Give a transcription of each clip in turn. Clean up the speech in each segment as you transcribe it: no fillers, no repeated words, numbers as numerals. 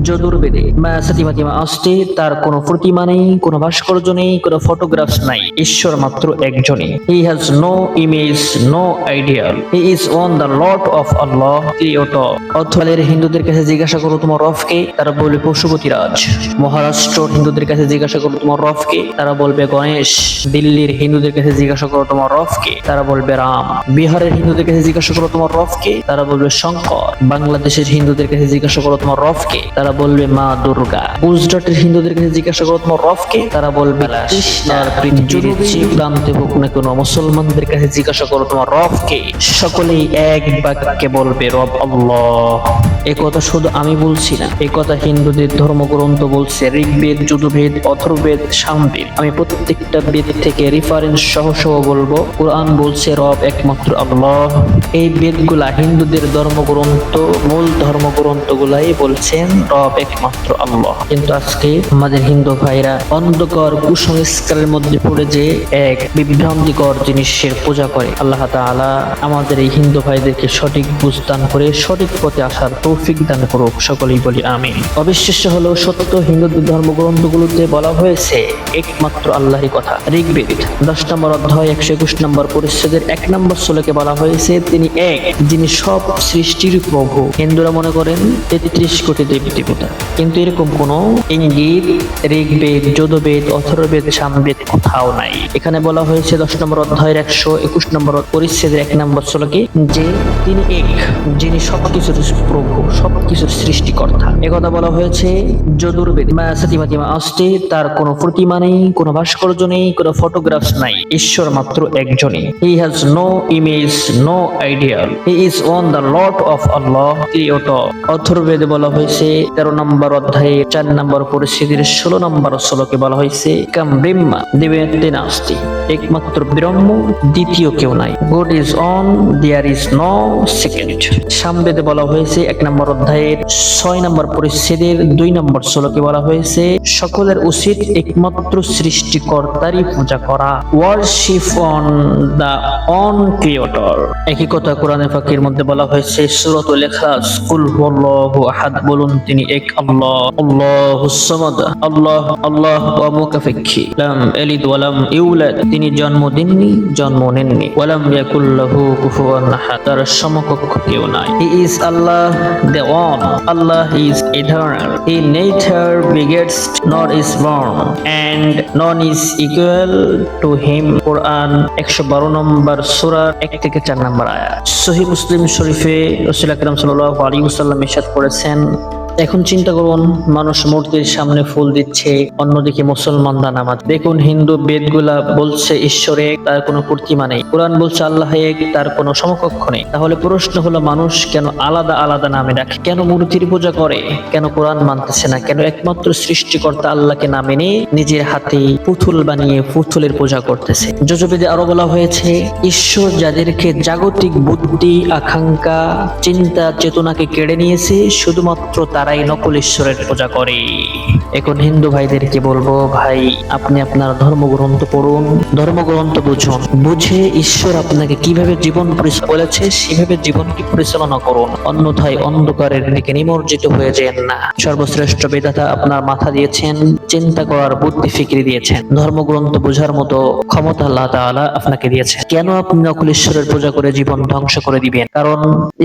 যদুর্বেদে মা সাতিমাতিমা আসতে তার কোনো প্রতিমা নেই, কোনো ভাস্কর্য নেই, কোনো ফটোগ্রাফস নাই। ঈশ্বর মাত্র একজনই। He has no image, no ideal. He is one the lord of Allah creator. অথলের হিন্দুদের কাছে জিজ্ঞাসা করো তোমার রবকে, তারা বলবে পশুপতিরাজ। মহারাষ্ট্র হিন্দুদের কাছে জিজ্ঞাসা করো তোমার রবকে, তারা বলবে গণেশ। দিল্লির হিন্দুদের কাছে জিজ্ঞাসা করো তোমার রবকে, তারা বলবে রাম। বিহারের হিন্দুদের কাছে জিজ্ঞাসা করো তোমার রবকে, তারা বলবে শঙ্কর। বাংলাদেশের হিন্দুদের কাছে জিজ্ঞাসা করো তোমার রবকে, তারা বলবে মা দুর্গা। গুজরাটের হিন্দুদের কাছে জিজ্ঞাসা করো তোমার রবকে, তারা বলবে কৃষ্ণ। আর পৃথিবীর যে প্রান্তে হোক না কোনো মুসলমানদের কাছে জিজ্ঞাসা করো তোমার রবকে, সকলেই এক বাক্যে বলবে রব আল্লাহ। একথা শুধু আমি বলছি না, একথা হিন্দুদের ধর্মগ্রন্থ বলছে। ঋগ্বেদ, যজুর্বেদ, অথর্ববেদ, সামবেদ। আমি প্রত্যেকটা বেদ থেকে রেফারেন্স সহ বলবো। কোরআন বলছে রব একমাত্র আল্লাহ। এই বেদগুলা হিন্দুদের ধর্মগ্রন্থ, মূল ধর্মগ্রন্থগুলাই বলছেন রব একমাত্র আল্লাহ। কিন্তু আজকে আমাদের হিন্দু ভাইরা অন্ধকার কুসংস্কারের মধ্যে পড়ে যে এক বিভ্রান্তিকর জিনিসের পূজা করে। আল্লাহ তাআলা আমাদের এই হিন্দু ভাইদেরকে সঠিক বুঝ দান করে সঠিক পথে আসার তৌফিক দান করুক। সকলেই বলি আমিন। অবিশ্বাস্য হলো সত্য, হিন্দুদের ধর্মগ্রন্থগুলোতে বলা হয়েছে একমাত্র আল্লাহরই কথা। ঋগ্বেদ 10 নম্বর অধ্যায় 121 নম্বর পরিচ্ছেদের 1 নম্বর শ্লোকে বলা হয়েছে তিনি এক, যিনি সব সৃষ্টির প্রভু। হিন্দুরা মনে করেন 33 কোটি দেবী দেবতা, কিন্তু এরকম কোনো ইঙ্গিত ঋগ্বেদ, যজুর্বেদ, অথর্ববেদ, সামবেদ কোথাও নাই। এখানে বলা হয়েছে 10 নম্বর অধ্যায়ের 121 নম্বর পরিচ্ছেদের 1 নম্বর শ্লোকে যে তিনি এক, যিনি সবকিছুর প্রভু, সবকিছুর সৃষ্টিকর্তা। একথা বলা হয়েছে যদুর্বেদ মা সাতিমাতিমা আসতে তার কোনো প্রতিমা নেই, কোনো ভাস্কর্য নেই, কোনো ফটোগ্রাফস নাই। ঈশ্বর মাত্র একজনই। He has no image, no ideal. He is one the lord of Allah creator. অথর্ববেদে বলা হয়েছে 13 নম্বর অধ্যায়ে 4 নম্বর পরিচ্ছেদের 16 নম্বর শ্লোকে বলা হয়েছে কাম ব্রহ্মা দিব্যতে নাস্তি, একমাত্র ব্রহ্ম, দ্বিতীয় কেউ নাই। God is one, there is no second. সামবেদে বলা হয়েছে 1 নম্বর অধ্যায়ের 6 নম্বর পরিচ্ছেদের 2 নম্বর শ্লোকে বলা হয়েছে সকলের উচিত একমাত্র সৃষ্টিকর্তারই পূজা করা। Worship on the on creator. একই কথা কোরআনে পাকের মধ্যে বলা হয়েছে সূরাতুল ইখলাস কুল হুয়াল্লাহু আহাদ, বলুন তিনি এক আল্লাহ। আল্লাহুস সামাদ, আল্লাহ আল্লাহ ওয়া মুকাফিকি লাম ইয়ালিদ ওয়া লাম ইউলাদ, তিনি জন্ম দেননি, জন্ম নেননি। ওয়া লাম ইয়াকুল লাহু কুফুয়ান আহাদ, তার সমকক্ষ কেউ নাই। He is Allah the one. Allah is eternal. He neither begets nor is born, and none is equal to him. কোরআন 112 নম্বর সূরা 1 থেকে 4 নম্বর আয়াত। সহিহ মুসলিম শরীফে রাসূল আকরাম সাল্লাল্লাহু আলাইহি ওয়াসাল্লাম ইরশাদ করেছেন, এখন চিন্তা করুন, মানুষ মূর্তির সামনে ফুল দিচ্ছে, অন্যদিকে মুসলমানরা নামাজ। দেখুন হিন্দু বেদগুলা বলছে ঈশ্বর এক, তার কোনো প্রতিমা নেই। কোরআন বলছে আল্লাহ এক, তার কোনো সমকক্ষ নেই। তাহলে প্রশ্ন হলো মানুষ কেন আলাদা আলাদা নামে ডাকে, কেন মূর্তির পূজা করে, কেন কোরআন মানতেছে না, কেন একমাত্র সৃষ্টিকর্তা আল্লাহকে না মেনে নিজের হাতে পুতুল বানিয়ে পুতুলের পূজা করতেছে। যজুর্বেদে আরো বলা হয়েছে ঈশ্বর যাদেরকে জাগতিক বুদ্ধি, আকাঙ্ক্ষা, চিন্তা, চেতনাকে কেড়ে নিয়েছে শুধুমাত্র তারাই নকল ঈশ্বরের পূজা করে। এখন হিন্দু ভাইদেরকে বলবো, ভাই আপনি আপনার ধর্মগ্রন্থ পড়ুন, ধর্মগ্রন্থ বুঝুন, বুঝে ঈশ্বর আপনাকে কিভাবে জীবন বলেছে সেভাবে জীবনকে পরিচালনা করুন। অন্যথায় অন্ধকারের দিকে নিমজ্জিত হয়ে যান না। সর্বশ্রেষ্ঠ বিধাতা আপনার মাথা দিয়েছেন, চিন্তা করার বুদ্ধি ফিকির দিয়েছেন, ধর্মগ্রন্থ বোঝার মতো ক্ষমতা আল্লাহ তাআলা আপনাকে দিয়েছেন। কেন আপনি নকল ঈশ্বরের পূজা করে জীবন ধ্বংস করে দিবেন? কারণ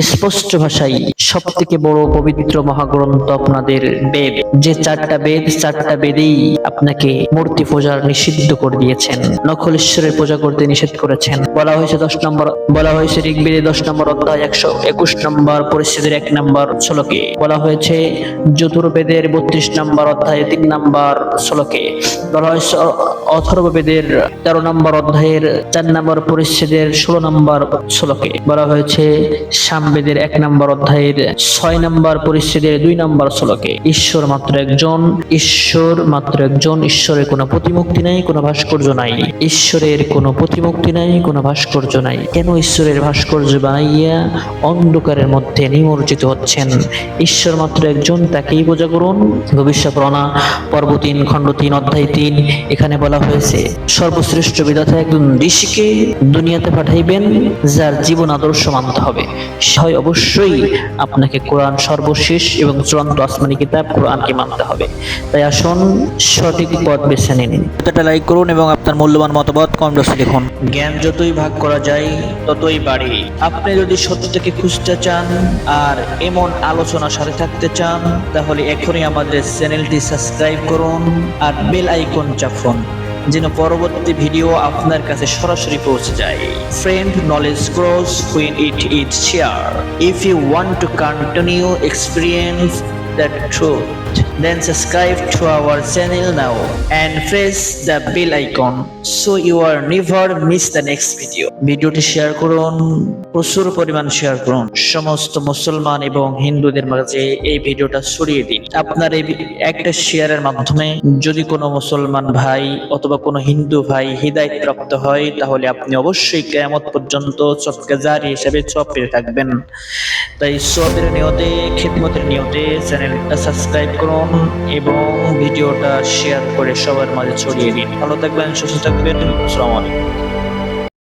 স্পষ্ট ভাষায় সব থেকে বড় পবিত্র মহাগ্রন্থ আপনাদের বেদ, যে 4টা বেদ, 4টা বেদেই আপনাকে মূর্তি পূজা নিষিদ্ধ করে দিয়েছেন, নকল ঈশ্বরের পূজা করতে নিষেধ করেছেন। বলা হয়েছে 10 নম্বর, বলা হয়েছে ঋগ্বেদে 10 নম্বর অধ্যায় 121 নম্বর পরিচ্ছেদের 1 নম্বর শ্লোকে, বলা হয়েছে যজুর্বেদের 32 নম্বর অধ্যায়ে 3 নম্বর শ্লোকে, বলা হয়েছে অথর্ববেদের 13 নম্বর অধ্যায়ের 4 নম্বর পরিচ্ছেদের 16 নম্বর শ্লোকে, বলা হয়েছে সামবেদের 1 নম্বর অধ্যায়ের 6 নম্বর পরিচ্ছেদের 2 নম্বর শ্লোকে ঈশ্বর মাত্র একজন, ঈশ্বর মাত্র একজন, ঈশ্বরের কোনো প্রতিমূর্তি নাই, কোনো ভাস্কর্য নাই। ঈশ্বরের কোনো প্রতিমূর্তি নাই, কোনো ভাস্কর্য নাই। কেন ঈশ্বরের ভাস্কর্য বানাইয়া অন্ধকারের মধ্যে নিমজ্জিত হচ্ছেন? ঈশ্বর মাত্র একজন, তাকেই পূজা করুন। ভবিষ্যৎ পুরাণা পরবর্তী 3 খণ্ড 3 অধ্যায় 3 এখানে বলা হয়েছে সর্বশ্রেষ্ঠ বিধাতা একজন ঋষিকে দুনিয়াতে পাঠাইবেন যার জীবন আদর্শ মানতে হবে। হয় অবশ্যই আপনাকে কোরআন সর্বশেষ এবং চূড়ান্ত আসমানি কিতাব কোরআনকে মানতে হবে। তাই আসুন সঠিক পথ বেছে নিন। ভিডিওটা লাইক করুন এবং আপনার মূল্যবান মতামত কমেন্ট বক্সে লিখুন। জ্ঞান যতই ভাগ করা যায় ততই বাড়ে। আপনি যদি সত্যকে খুঁজতে চান আর এমন আলোচনার সাথে থাকতে চান তাহলে এখনই আমাদের চ্যানেলটি সাবস্ক্রাইব করুন আর বেল আইকন চাপুন যেন পরবর্তী ভিডিও আপনার কাছে সরাসরি পৌঁছে যায়। Friend, knowledge grows when it is shared. If you want to continue experience the truth, then subscribe to our channel now and press the bell icon so you are never miss the next video. ভিডিওটি share করুন, প্রচুর পরিমাণ share করুন। সমস্ত মুসলমান এবং হিন্দুদের মাঝে এই ভিডিওটা ছড়িয়ে দিন। আপনার এই একটা শেয়ারের মাধ্যমে যদি কোনো মুসলমান ভাই অথবা কোনো হিন্দু ভাই হিদায়াত প্রাপ্ত হয় তাহলে আপনি অবশ্যই কিয়ামত পর্যন্ত সদকা জারি হিসেবে সওয়াব পেতে থাকবেন। তাই সওয়াবের নিয়তে, খিদমতের নিয়তে চ্যানেলটা সাবস্ক্রাইব করুন এবং ভিডিওটা শেয়ার করে সবার মাঝে ছড়িয়ে দিন। ভালো থাকবেন, সুস্থ থাকবেন। আসসালামু আলাইকুম।